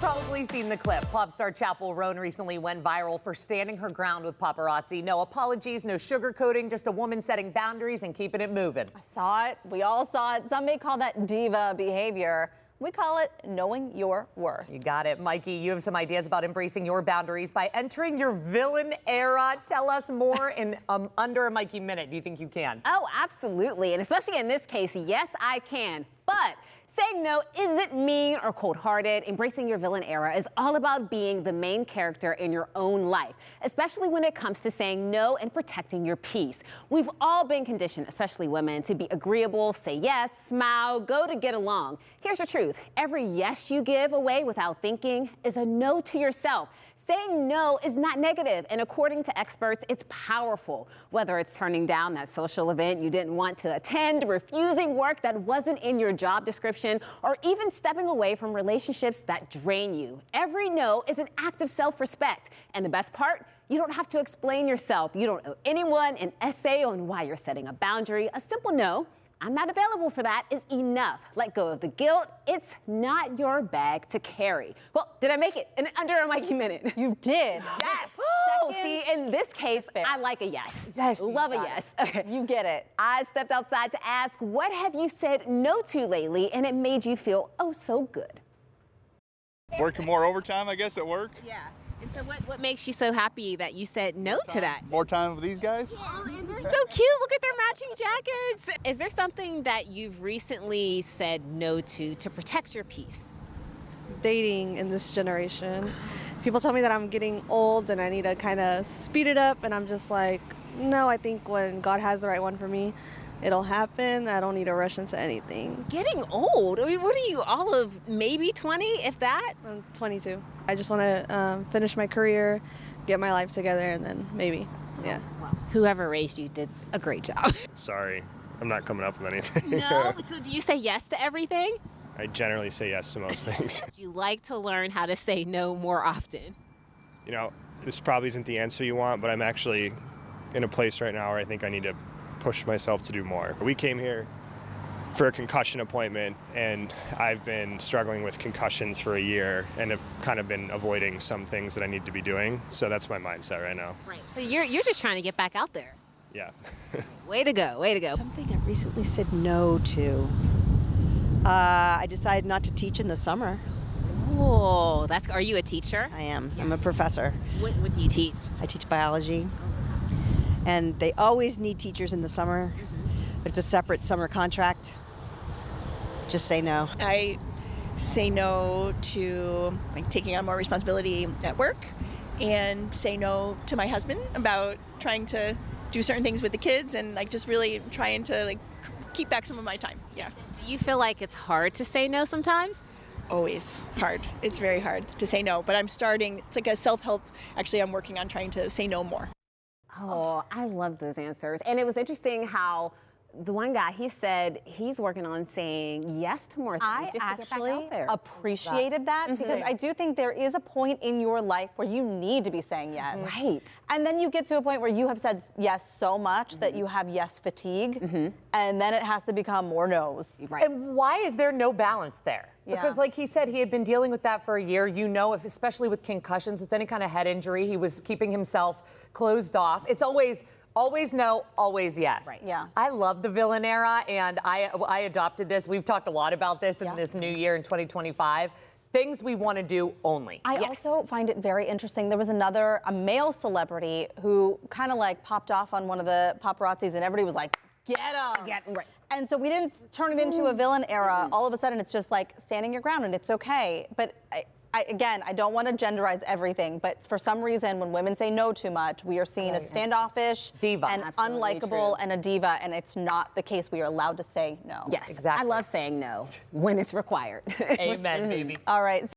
Probably seen the clip. Pop star Chappel Roan recently went viral for standing her ground with paparazzi. No apologies, no sugarcoating, just a woman setting boundaries and keeping it moving. I saw it. We all saw it. Some may call that diva behavior. We call it knowing your worth. You got it. Mikey, you have some ideas about embracing your boundaries by entering your villain era. Tell us more in under a Mikey Minute. Do you think you can? Oh, absolutely. And especially in this case, yes, I can. But saying no isn't mean or cold-hearted. Embracing your villain era is all about being the main character in your own life, especially when it comes to saying no and protecting your peace. We've all been conditioned, especially women, to be agreeable, say yes, smile, go to get along. Here's the truth. Every yes you give away without thinking is a no to yourself. Saying no is not negative, and according to experts, it's powerful. Whether it's turning down that social event you didn't want to attend, refusing work that wasn't in your job description, or even stepping away from relationships that drain you. Every no is an act of self-respect. And the best part, you don't have to explain yourself. You don't owe anyone an essay on why you're setting a boundary. A simple no, I'm not available for that, is enough. Let go of the guilt. It's not your bag to carry. Well, did I make it in under a Mikey Minute? You did. Yes. Oh, see, in this case, I like a yes. Yes. Love a yes. Okay. You get it. I stepped outside to ask, what have you said no to lately, and it made you feel oh so good? Working more overtime, I guess, at work. Yeah. And so what makes you so happy that you said no to that? More time with these guys. Oh, and they're so cute. Look at their matching jackets. Is there something that you've recently said no to protect your peace? Dating in this generation. People tell me that I'm getting old and I need to kind of speed it up, and I'm just like, no, I think when God has the right one for me, it'll happen. I don't need to rush into anything. Getting old? I mean, what are you, all of maybe 20, if that? I'm 22. I just want to finish my career, get my life together, and then maybe, yeah. Well, whoever raised you did a great job. Sorry, I'm not coming up with anything. No? So do you say yes to everything? I generally say yes to most things. Would you like to learn how to say no more often? You know, this probably isn't the answer you want, but I'm actually in a place right now where I think I need to push myself to do more. We came here for a concussion appointment, and I've been struggling with concussions for a year and have kind of been avoiding some things that I need to be doing. So that's my mindset right now. Right. So you're just trying to get back out there. Yeah. Way to go. Way to go. Something I recently said no to. I decided not to teach in the summer. Oh, are you a teacher? I am. Yes. I'm a professor. What do you teach? I teach biology. And they always need teachers in the summer. But it's a separate summer contract. Just say no. I say no to taking on more responsibility at work, and say no to my husband about trying to do certain things with the kids, and just really trying to keep back some of my time. Yeah. Do you feel like it's hard to say no sometimes? Always hard. It's very hard to say no, but I'm starting. It's like a self-help. Actually, I'm working on trying to say no more. Oh, I love those answers. And it was interesting how the one guy, he said he's working on saying yes to more things just to get back out there. I appreciated that because I do think there is a point in your life where you need to be saying yes. Right. And then you get to a point where you have said yes so much that you have yes fatigue, and then it has to become more no's. Right. And why is there no balance there? Yeah. Because like he said, he had been dealing with that for a year. You know, especially with concussions, with any kind of head injury, he was keeping himself closed off. It's always no, always yes. Right. Yeah. I love the villain era, and I adopted this. We've talked a lot about this in this new year in 2025. Things we want to do only. I also find it very interesting. There was a male celebrity who kind of popped off on one of the paparazzis, and everybody was like, get him. Right. And so we didn't turn it into a villain era. All of a sudden, it's just standing your ground, and it's okay. But again, I don't want to genderize everything, but for some reason, when women say no too much, we are seen as standoffish, diva, and unlikable, and a diva, and it's not the case. We are allowed to say no. Yes, exactly. I love saying no when it's required. Amen, baby. All right.